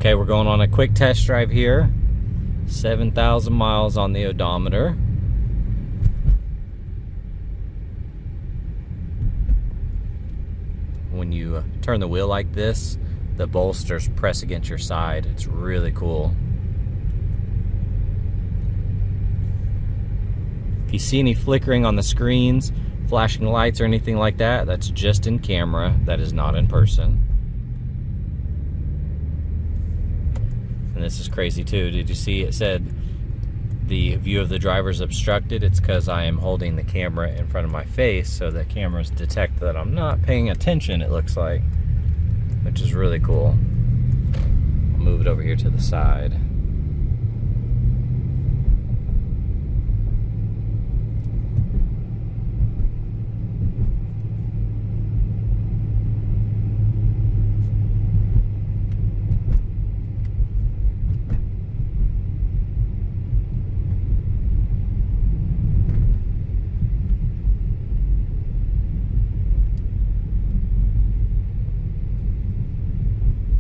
Okay, we're going on a quick test drive here. 7,000 miles on the odometer. When you turn the wheel like this, the bolsters press against your side. It's really cool. If you see any flickering on the screens, flashing lights or anything like that, that's just in camera. That is not in person. And this is crazy too. Did you see it said the view of the driver is obstructed? It's because I am holding the camera in front of my face, so that cameras detect that I'm not paying attention, it looks like, which is really cool. I'll move it over here to the side.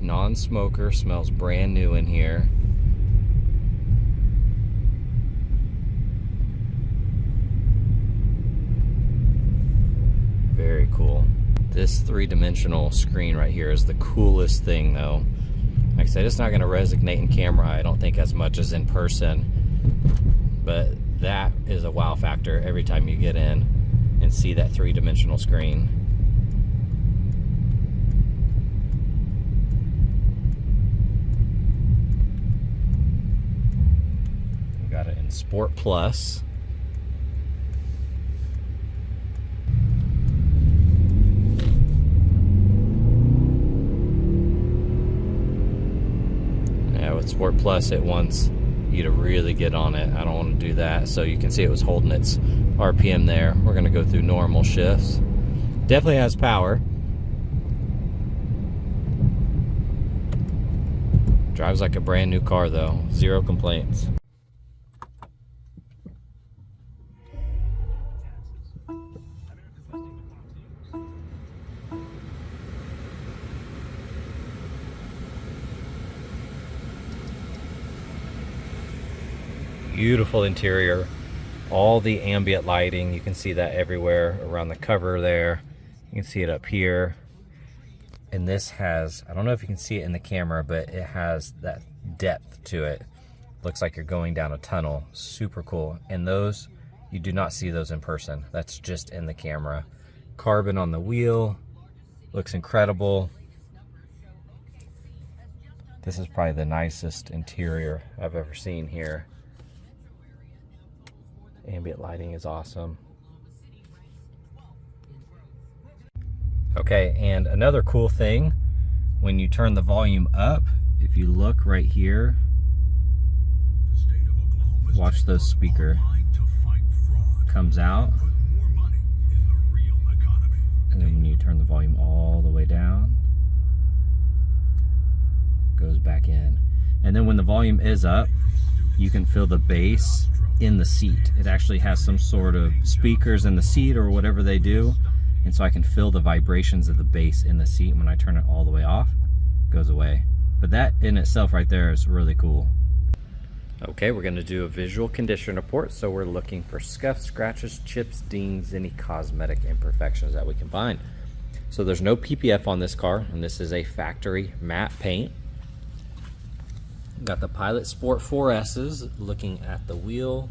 Non-smoker, smells brand new in here. Very cool. This three-dimensional screen right here is the coolest thing though. Like I said, it's not going to resonate in camera, I don't think, as much as in person, but that is a wow factor every time you get in and see that three-dimensional screen. Got it in Sport Plus. Yeah, with Sport Plus it wants you to really get on it. I don't want to do that. So you can see it was holding its RPM there. We're going to go through normal shifts. Definitely has power. Drives like a brand new car though. Zero complaints. Beautiful interior, all the ambient lighting, you can see that everywhere around the cover there. You can see it up here. And this has, I don't know if you can see it in the camera, but it has that depth to it. Looks like you're going down a tunnel. Super cool. And those, you do not see those in person. That's just in the camera. Carbon on the wheel, looks incredible. This is probably the nicest interior I've ever seen here. Ambient lighting is awesome. Okay, and another cool thing, when you turn the volume up, if you look right here, watch those speaker comes out, and then when you turn the volume all the way down, it goes back in. And then when the volume is up, you can feel the bass in the seat. It actually has some sort of speakers in the seat or whatever they do, and so I can feel the vibrations of the bass in the seat. When I turn it all the way off, it goes away. But that in itself right there is really cool. Okay, we're going to do a visual condition report. So we're looking for scuffs, scratches, chips, dings, any cosmetic imperfections that we can find. So there's no PPF on this car, and this is a factory matte paint. Got the Pilot Sport 4S's. Looking at the wheel,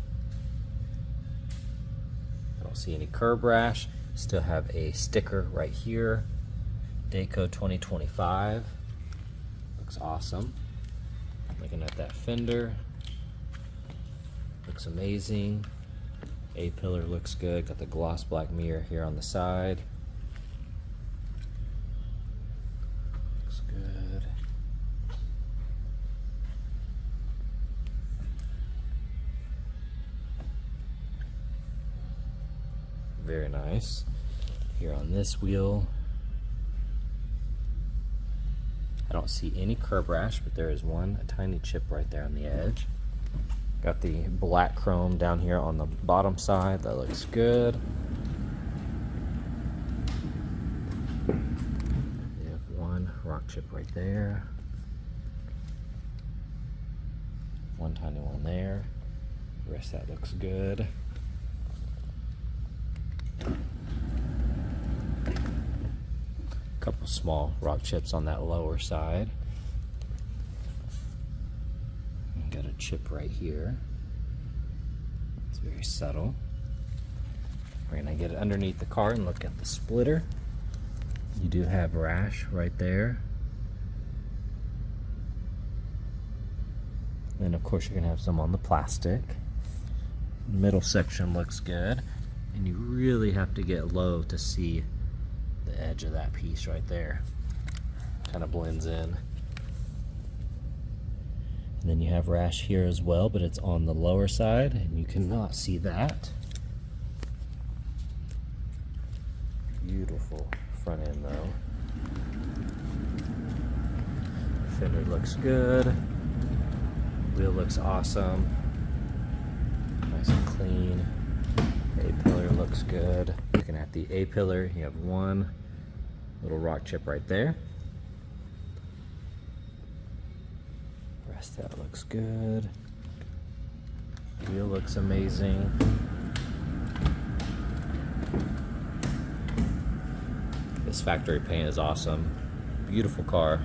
I don't see any curb rash. Still have a sticker right here, Dayco 2025. Looks awesome. Looking at that fender, looks amazing. A-pillar looks good. Got the gloss black mirror here on the side. Looks good. Very nice. Here on this wheel, I don't see any curb rash, but there is a tiny chip right there on the edge. Got the black chrome down here on the bottom side. That looks good. We have one rock chip right there. One tiny one there. The rest of that looks good. Couple small rock chips on that lower side. Got a chip right here. It's very subtle. We're gonna get it underneath the car and look at the splitter. You do have rash right there. And of course you're gonna have some on the plastic. The middle section looks good. And you really have to get low to see the edge of that piece right there. Kind of blends in. And then you have rash here as well, but it's on the lower side and you cannot see that. Beautiful front end though. Fender looks good. Wheel looks awesome. Nice and clean. A-pillar looks good. Looking at the A-pillar, you have one little rock chip right there. The rest of that looks good. Wheel looks amazing. This factory paint is awesome. Beautiful car.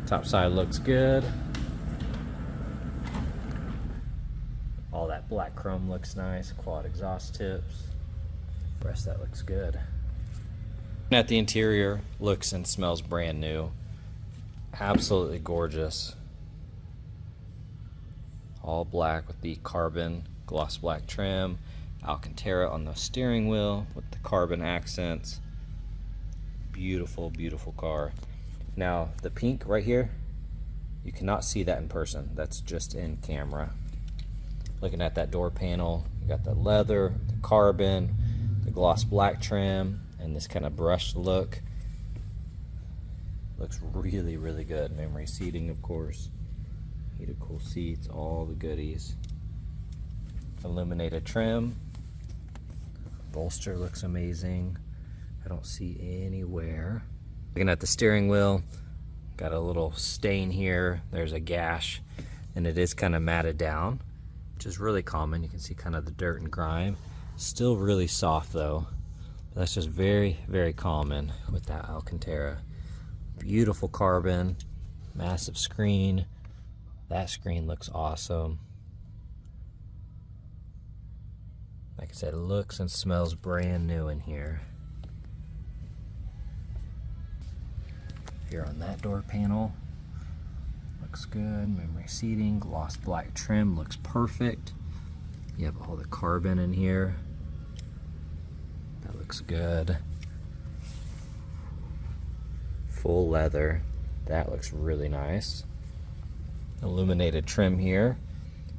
Top side looks good. All that black chrome looks nice. Quad exhaust tips. The rest of that looks good. At the interior, looks and smells brand new. Absolutely gorgeous. All black with the carbon gloss black trim. Alcantara on the steering wheel with the carbon accents. Beautiful, beautiful car. Now the pink right here, you cannot see that in person. That's just in camera. Looking at that door panel, you got the leather, the carbon, the gloss black trim, and this kind of brushed look. Looks really, really good. Memory seating, of course. Heated cool seats, all the goodies. Illuminated trim. Bolster looks amazing. I don't see anywhere. Looking at the steering wheel, got a little stain here. There's a gash, and it is kind of matted down, which is really common. You can see kind of the dirt and grime. Still really soft though. But that's just very, very common with that Alcantara. Beautiful carbon, massive screen. That screen looks awesome. Like I said, it looks and smells brand new in here. Here on that door panel, looks good. Memory seating, gloss black trim looks perfect. You have all the carbon in here. That looks good. Full leather. That looks really nice. Illuminated trim here.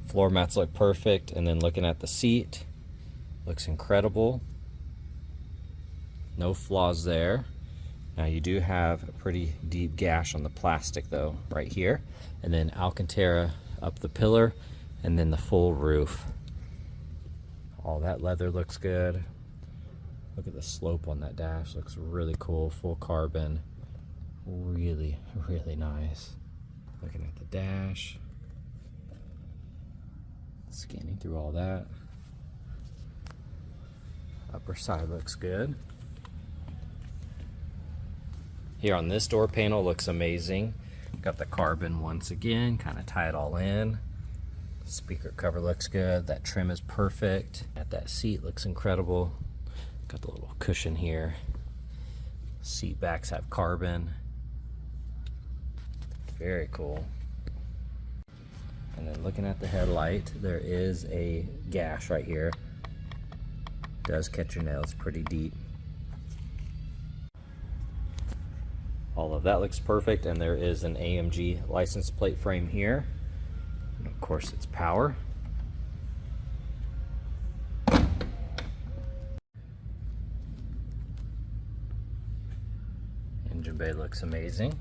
Floor mats look perfect. And then looking at the seat, looks incredible. No flaws there. Now you do have a pretty deep gash on the plastic though, right here. And then Alcantara up the pillar, and then the full roof. All that leather looks good. Look at the slope on that dash, looks really cool. Full carbon, really, really nice. Looking at the dash. Scanning through all that. Upper side looks good. Here on this door panel looks amazing. Got the carbon once again, kind of tie it all in. Speaker cover looks good. That trim is perfect. At that seat looks incredible. Got the little cushion here. Seat backs have carbon. Very cool. And then looking at the headlight, there is a gash right here. Does catch your nails pretty deep. All of that looks perfect, and there is an AMG license plate frame here. And of course, it's power. Engine bay looks amazing.